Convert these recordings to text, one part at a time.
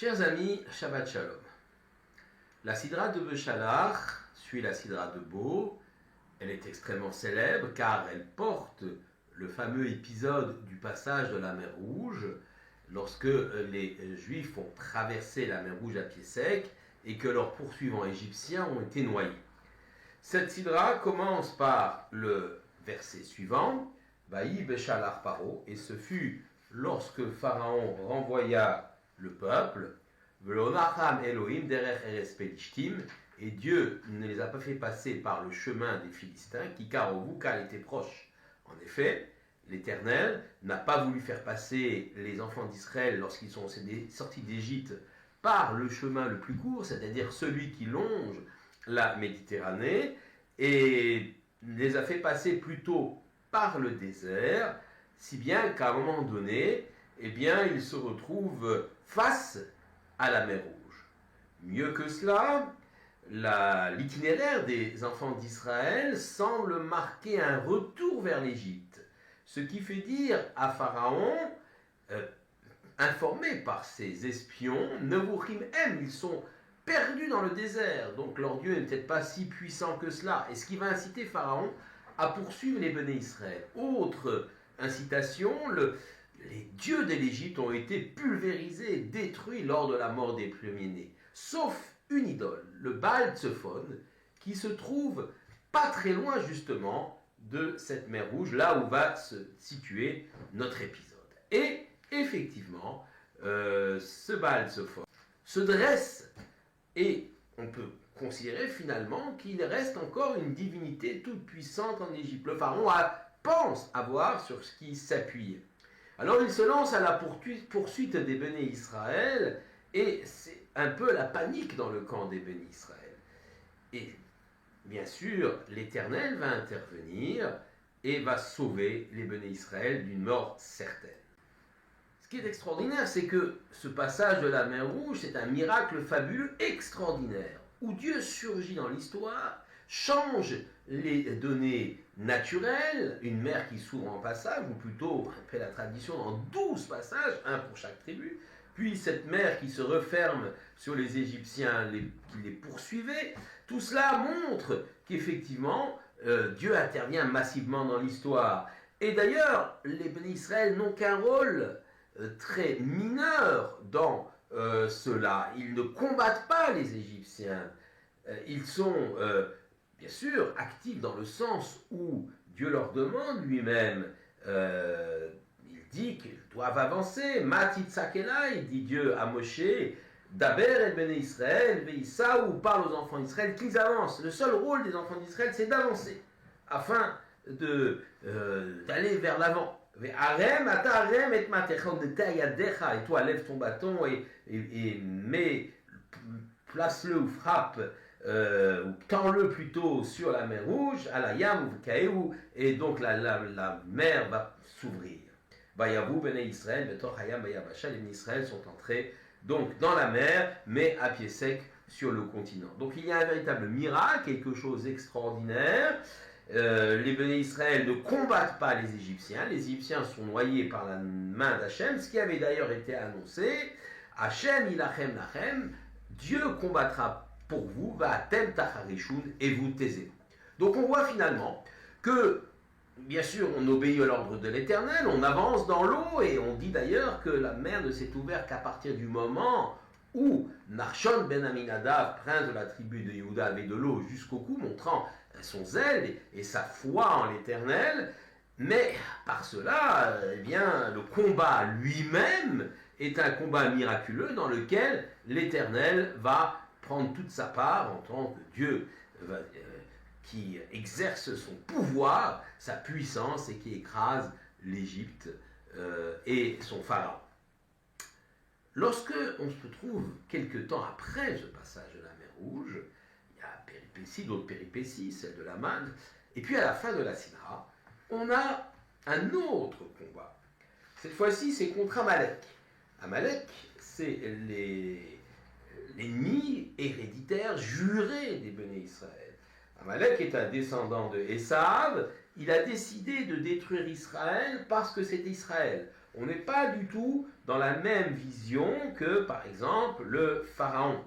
Chers amis, Shabbat Shalom. La Sidra de Beshalach suit la Sidra de Bo. Elle est extrêmement célèbre car elle porte le fameux épisode du passage de la mer Rouge lorsque les Juifs ont traversé la mer Rouge à pied sec et que leurs poursuivants égyptiens ont été noyés. Cette Sidra commence par le verset suivant, Vaï Beshalach Paro, et ce fut lorsque Pharaon renvoya le peuple, Velonacham Elohim derech Eres Pelishtim, et Dieu ne les a pas fait passer par le chemin des Philistins, qui Karovu, car il était proche. En effet, l'Éternel n'a pas voulu faire passer les enfants d'Israël lorsqu'ils sont sortis d'Égypte par le chemin le plus court, c'est-à-dire celui qui longe la Méditerranée, et les a fait passer plutôt par le désert, si bien qu'à un moment donné, eh bien, ils se retrouvent face à la mer Rouge. Mieux que cela, l'itinéraire des enfants d'Israël semble marquer un retour vers l'Égypte, ce qui fait dire à Pharaon, informé par ses espions, Nevuchim M, ils sont perdus dans le désert, donc leur Dieu n'est peut-être pas si puissant que cela, et ce qui va inciter Pharaon à poursuivre les béné Israël. Autre incitation, les dieux de l'Égypte ont été pulvérisés, détruits lors de la mort des premiers-nés, sauf une idole, le Baal Tzephon, qui se trouve pas très loin justement de cette mer Rouge, là où va se situer notre épisode. Et effectivement, ce Baal Tzephon se dresse et on peut considérer finalement qu'il reste encore une divinité toute puissante en Égypte. Le pharaon pense avoir sur ce qui s'appuie. Alors il se lance à la poursuite des béné Israël et c'est un peu la panique dans le camp des béné Israël. Et bien sûr, l'Éternel va intervenir et va sauver les béné Israël d'une mort certaine. Ce qui est extraordinaire, c'est que ce passage de la mer Rouge, c'est un miracle fabuleux extraordinaire, où Dieu surgit dans l'histoire, change les données naturelles, une mer qui s'ouvre en passage, ou plutôt, après la tradition, dans 12 passages, un pour chaque tribu, puis cette mer qui se referme sur les Égyptiens qui les poursuivaient. Tout cela montre qu'effectivement, Dieu intervient massivement dans l'histoire. Et d'ailleurs, les béné Israël n'ont qu'un rôle très mineur dans cela. Ils ne combattent pas les Égyptiens. Ils sont bien sûr actifs dans le sens où Dieu leur demande lui-même. Il dit qu'ils doivent avancer. Matitzakela, il dit Dieu à Moshe, Daber et béné Israël, Veissa, où parle aux enfants d'Israël qu'ils avancent. Le seul rôle des enfants d'Israël, c'est d'avancer afin d'aller vers l'avant. Et toi, lève ton bâton et mets, place-le ou frappe, ou tends-le plutôt sur la mer Rouge, à la Yam ou Kaéou, et donc la mer va s'ouvrir. Vayavu Bnei Israël, Betor Hayam Bayabasha, les Bnei Israël sont entrés donc dans la mer, mais à pied sec sur le continent. Donc il y a un véritable miracle, quelque chose d'extraordinaire. Les béné Israël ne combattent pas les Égyptiens sont noyés par la main d'Hachem, ce qui avait d'ailleurs été annoncé. Hachem ilachem lachem, Dieu combattra pour vous, va'atem tacharishun, et vous taisez. Donc on voit finalement que, bien sûr, on obéit à l'ordre de l'Éternel, on avance dans l'eau, et on dit d'ailleurs que la mer ne s'est ouverte qu'à partir du moment où Nachshon ben Aminadav, prince de la tribu de Yehuda, avait de l'eau jusqu'au cou, montrant son zèle et sa foi en l'Éternel, mais par cela, eh bien, le combat lui-même est un combat miraculeux dans lequel l'Éternel va prendre toute sa part en tant que Dieu qui exerce son pouvoir, sa puissance et qui écrase l'Égypte et son pharaon. Lorsque on se trouve quelque temps après ce passage de la mer Rouge, il y a péripéties, d'autres péripéties, celle de la manne, et puis à la fin de la Sidra, on a un autre combat. Cette fois-ci, c'est contre Amalek. Amalek, c'est l'ennemi héréditaire juré des béné Israël. Amalek est un descendant de Esav, il a décidé de détruire Israël parce que c'est Israël. On n'est pas du tout dans la même vision que, par exemple, le Pharaon.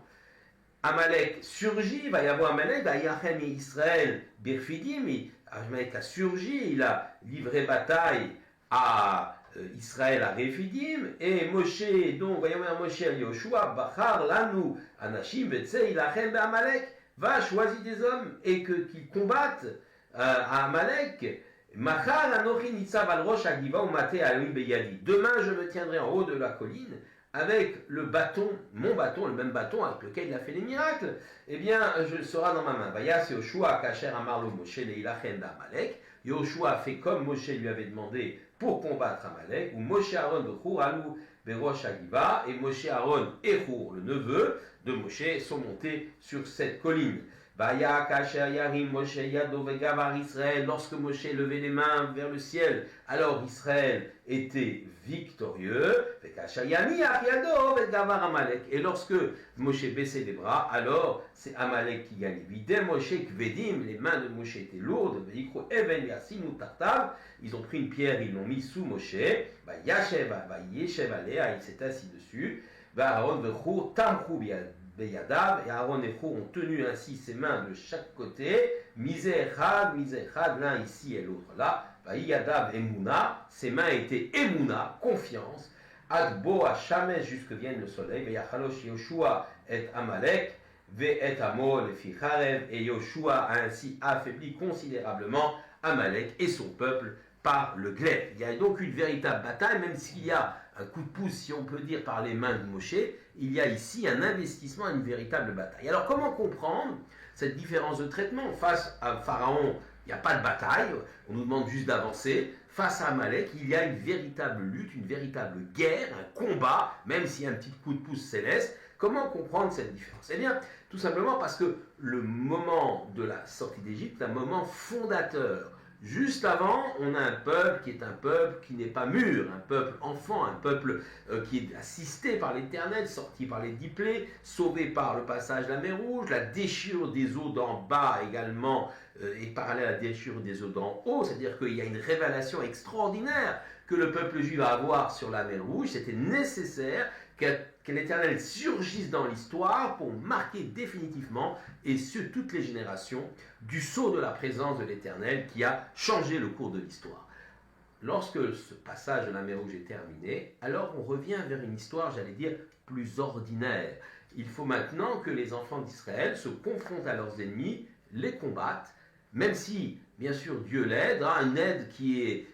Amalek surgit, il va y avoir Amalek, va Yachem et Israël, Birfidim, Amalek a surgi, il a livré bataille à Israël à Rephidim, et Moshe, donc, voyons Moshe à Yoshua, Bachar, Lanu, Anashim, Betsei, Ilachem, Amalek, va choisir des hommes et qu'ils combattent à Amalek. Machar, Anochi, Nitzav, Al-Rosh, Agiva, Umate, Aloim, Beyadi. Demain, je me tiendrai en haut de la colline avec le bâton, mon bâton, le même bâton avec lequel il a fait les miracles. Eh bien, je sera dans ma main. Vayas Yoshua, Kacher, Amarlo, Moshe, Leilachem, Amalek. Yoshua a fait comme Moshe lui avait demandé pour combattre Amalek, ou Moshe Aaron, Bechur, Alou, Berosh, Agiva, et Moshe Aaron et Hur, le neveu de Moshe, sont montés sur cette colline. Vaya Kacher Yarim Moshe Yado Vegavar Israël, lorsque Moshe levait les mains vers le ciel, alors Israël était victorieux. Et lorsque Moshe baissait les bras, alors c'est Amalek qui gagnait. Moshe Kvedim, les mains de Moshe étaient lourdes. Ils ont pris une pierre, ils l'ont mis sous Moshe. Yashev Alea, il s'est assis dessus. Aaron Vechur Tamchou Beyadav, et Aaron et Hur ont tenu ainsi ses mains de chaque côté, Misechad, l'un ici et l'autre là, Yadav Emouna, ses mains étaient Emouna, confiance, Adbo Hashamesh, jusque vienne le soleil, Veyachalosh Yoshua et Amalek, Ve et Amol et Ficharev, et Yoshua a ainsi affaibli considérablement Amalek et son peuple par le glaive. Il y a donc une véritable bataille, même s'il y a un coup de pouce, si on peut dire, par les mains de Moshe, il y a ici un investissement, une véritable bataille. Alors comment comprendre cette différence de traitement? Face à Pharaon, il n'y a pas de bataille, on nous demande juste d'avancer. Face à Amalek, il y a une véritable lutte, une véritable guerre, un combat, même s'il y a un petit coup de pouce céleste. Comment comprendre cette différence? Eh bien, tout simplement parce que le moment de la sortie d'Égypte est un moment fondateur. Juste avant, on a un peuple qui n'est pas mûr, un peuple enfant, un peuple qui est assisté par l'Éternel, sorti par les 10 plaies, sauvé par le passage de la mer Rouge, la déchirure des eaux d'en bas également est parallèle à la déchirure des eaux d'en haut, c'est-à-dire qu'il y a une révélation extraordinaire que le peuple juif va avoir sur la mer Rouge. C'était nécessaire que l'Éternel surgisse dans l'histoire pour marquer définitivement, et sur toutes les générations, du sceau de la présence de l'Éternel qui a changé le cours de l'histoire. Lorsque ce passage de la mer Rouge est terminé, alors on revient vers une histoire, j'allais dire, plus ordinaire. Il faut maintenant que les enfants d'Israël se confrontent à leurs ennemis, les combattent, même si, bien sûr, Dieu l'aide, une aide qui est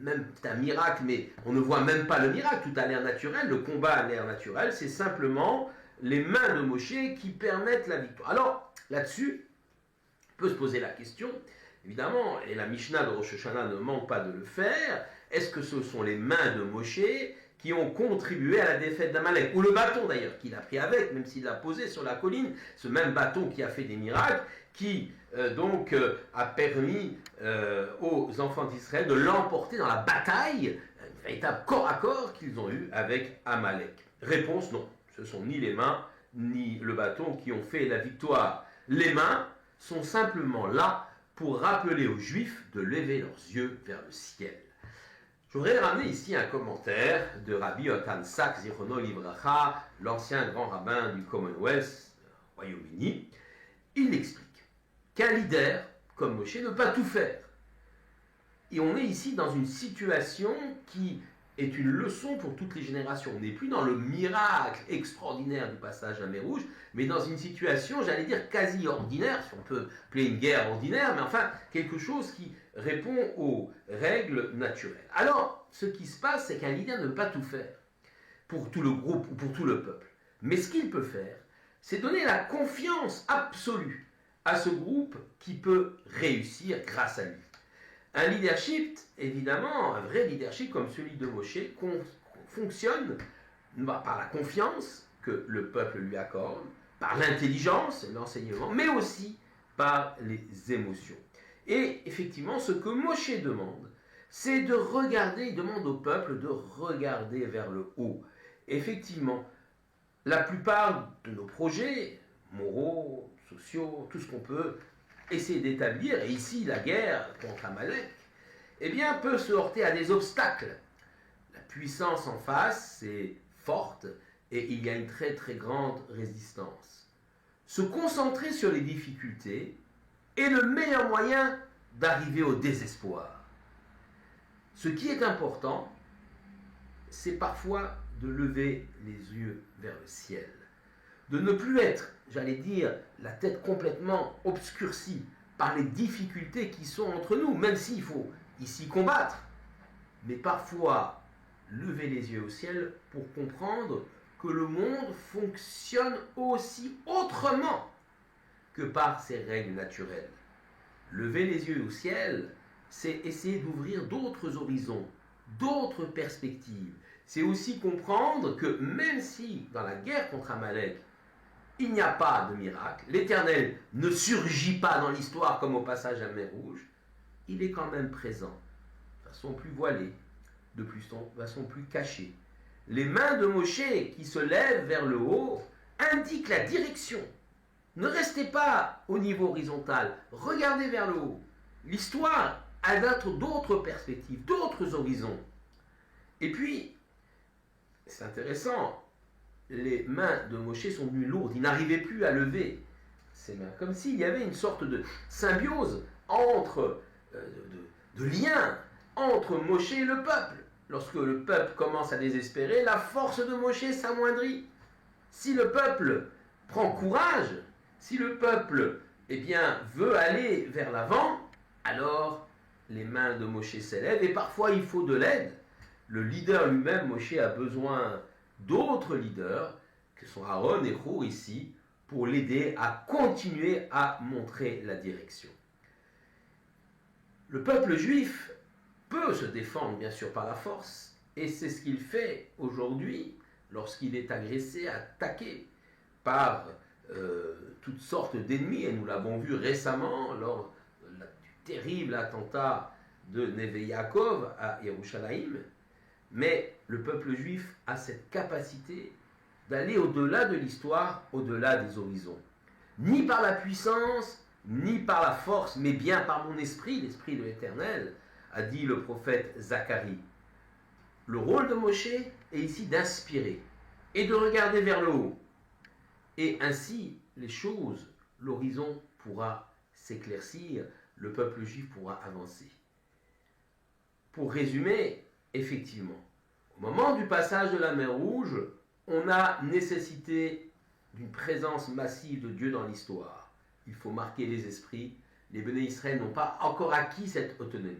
même c'est un miracle, mais on ne voit même pas le miracle, tout a l'air naturel, le combat a l'air naturel, c'est simplement les mains de Moshe qui permettent la victoire. Alors, là-dessus, on peut se poser la question, évidemment, et la Mishnah de Rosh Hashanah ne manque pas de le faire, est-ce que ce sont les mains de Moshe qui ont contribué à la défaite d'Amalek, ou le bâton d'ailleurs qu'il a pris avec, même s'il l'a posé sur la colline, ce même bâton qui a fait des miracles, qui a permis aux enfants d'Israël de l'emporter dans la bataille, un véritable corps à corps qu'ils ont eu avec Amalek. Réponse non, ce sont ni les mains ni le bâton qui ont fait la victoire. Les mains sont simplement là pour rappeler aux Juifs de lever leurs yeux vers le ciel. Je voudrais ramener ici un commentaire de Rabbi Yotan Sachs, Zichrono Livracha, l'ancien grand rabbin du Commonwealth, Royaume-Uni. Il explique qu'un leader, comme Moshe, ne peut pas tout faire. Et on est ici dans une situation qui est une leçon pour toutes les générations. On n'est plus dans le miracle extraordinaire du passage à la mer Rouge, mais dans une situation, j'allais dire, quasi ordinaire, si on peut appeler une guerre ordinaire, mais enfin, quelque chose qui répond aux règles naturelles. Alors, ce qui se passe, c'est qu'un leader ne peut pas tout faire pour tout le groupe ou pour tout le peuple. Mais ce qu'il peut faire, c'est donner la confiance absolue à ce groupe qui peut réussir grâce à lui. Un leadership, évidemment, un vrai leadership comme celui de Moshe, fonctionne par la confiance que le peuple lui accorde, par l'intelligence, l'enseignement, mais aussi par les émotions. Et effectivement, ce que Moshe demande, c'est de regarder, il demande au peuple de regarder vers le haut. Effectivement, la plupart de nos projets, moraux, sociaux, tout ce qu'on peut essayer d'établir, et ici la guerre contre Amalek, eh bien, peut se heurter à des obstacles. La puissance en face, c'est forte et il y a une très très grande résistance. Se concentrer sur les difficultés est le meilleur moyen d'arriver au désespoir. Ce qui est important, c'est parfois de lever les yeux vers le ciel, de ne plus être, j'allais dire, la tête complètement obscurcie par les difficultés qui sont entre nous, même s'il faut ici combattre, mais parfois lever les yeux au ciel pour comprendre que le monde fonctionne aussi autrement que par ses règles naturelles. Lever les yeux au ciel, c'est essayer d'ouvrir d'autres horizons, d'autres perspectives. C'est aussi comprendre que même si dans la guerre contre Amalek, il n'y a pas de miracle, l'Éternel ne surgit pas dans l'histoire comme au passage à la mer Rouge, il est quand même présent, de façon plus voilée, de façon plus cachée. Les mains de Moshe qui se lèvent vers le haut indiquent la direction. Ne restez pas au niveau horizontal, regardez vers le haut. L'histoire a d'autres perspectives, d'autres horizons. Et puis, c'est intéressant, les mains de Moshe sont devenues lourdes, il n'arrivait plus à lever ses mains, comme s'il y avait une sorte de symbiose entre, de lien entre Moshe et le peuple. Lorsque le peuple commence à désespérer, la force de Moshe s'amoindrit. Si le peuple prend courage, si le peuple veut aller vers l'avant, alors les mains de Moshe s'élèvent et parfois il faut de l'aide. Le leader lui-même, Moshe, a besoin d'autres leaders, que sont Aaron et Hur ici, pour l'aider à continuer à montrer la direction. Le peuple juif peut se défendre bien sûr par la force, et c'est ce qu'il fait aujourd'hui lorsqu'il est agressé, attaqué par toutes sortes d'ennemis, et nous l'avons vu récemment lors du terrible attentat de Neve Yaakov à Yerushalayim. Mais le peuple juif a cette capacité d'aller au-delà de l'histoire, au-delà des horizons. Ni par la puissance, ni par la force, mais bien par mon esprit, l'esprit de l'Éternel, a dit le prophète Zacharie. Le rôle de Moshe est ici d'inspirer et de regarder vers le haut. Et ainsi, les choses, l'horizon pourra s'éclaircir, le peuple juif pourra avancer. Pour résumer, effectivement, au moment du passage de la mer Rouge, on a nécessité d'une présence massive de Dieu dans l'histoire. Il faut marquer les esprits. Les Béné Israël n'ont pas encore acquis cette autonomie.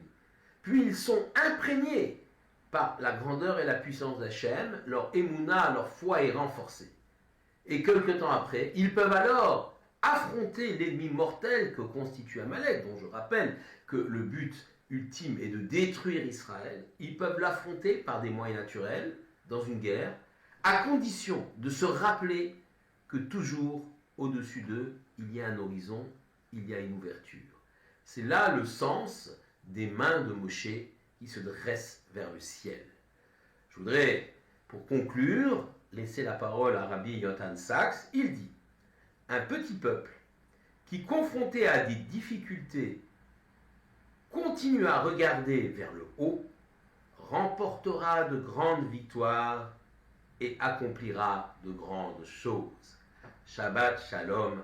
Puis ils sont imprégnés par la grandeur et la puissance d'Hachem, leur émouna, leur foi est renforcée. Et quelque temps après, ils peuvent alors affronter l'ennemi mortel que constitue Amalek, dont je rappelle que le but ultime est de détruire Israël. Ils peuvent l'affronter par des moyens naturels, dans une guerre, à condition de se rappeler que toujours au-dessus d'eux, il y a un horizon, il y a une ouverture. C'est là le sens des mains de Moshe qui se dressent vers le ciel. Je voudrais, pour conclure, laisser la parole à Rabbi Yotan Sachs. Il dit « Un petit peuple qui, confronté à des difficultés, continue à regarder vers le haut, remportera de grandes victoires et accomplira de grandes choses. » Shabbat Shalom.